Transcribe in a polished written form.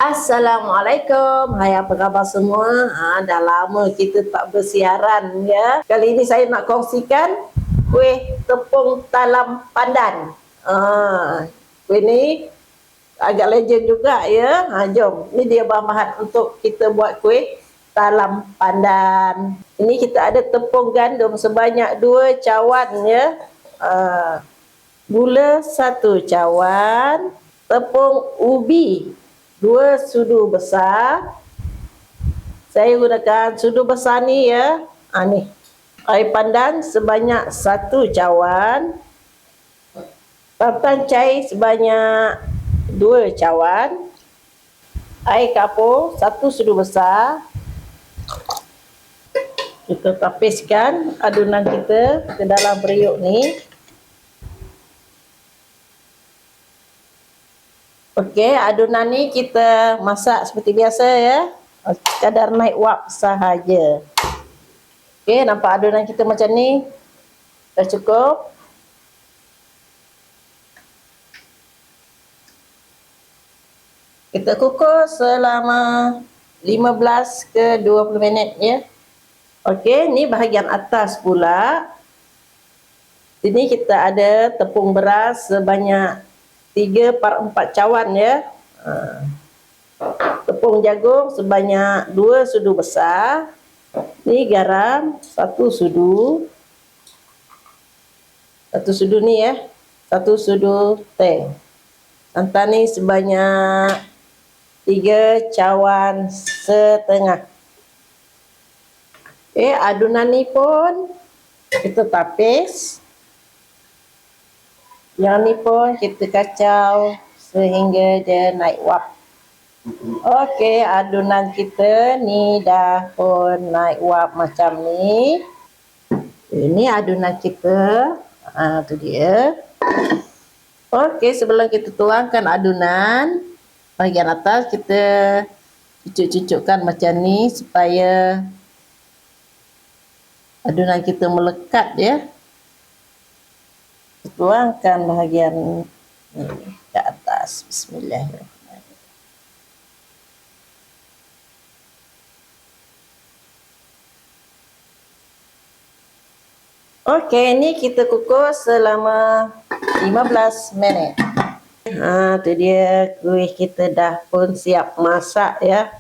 Assalamualaikum. Hai, apa khabar semua? Dah lama kita tak bersiaran ya. Kali ini saya nak kongsikan kuih tepung talam pandan. Kuih ni agak legend juga ya. Jom. Ini dia bahan-bahan untuk kita buat kuih talam pandan. Ini kita ada tepung gandum sebanyak 2 cawan ya. Gula 1 cawan, tepung ubi 2 sudu besar. Saya gunakan sudu besar ni ya. Ni. Air pandan sebanyak 1 cawan. Santan cair sebanyak 2 cawan. Air kapur 1 sudu besar. Kita tapiskan adunan kita ke dalam periuk ni. Okey, adunan ni kita masak seperti biasa ya. Sekadar naik wap sahaja. Okey, nampak adunan kita macam ni. Dah cukup. Kita kukus selama 15 ke 20 minit ya. Okey, ni bahagian atas pula. Sini kita ada tepung beras sebanyak 3/4 cawan ya. Tepung jagung sebanyak 2 sudu besar. Ni garam 1 sudu. 1 sudu ni ya. 1 sudu teh. Santan ni sebanyak 3 cawan setengah. Adunan ni pun kita tapis. Yang ni pun kita kacau sehingga dia naik wap. Okey, adunan kita ni dah pun naik wap macam ni. Ini adunan kita. Tu dia. Okey, sebelum kita tuangkan adunan, bahagian atas kita cucuk-cucukkan macam ni supaya adunan kita melekat ya. Tuangkan bahagian ni ke atas. Bismillahirrahmanirrahim. Okey, ni kita kukus selama 15 minit. Tu dia kuih kita dah pun siap masak ya.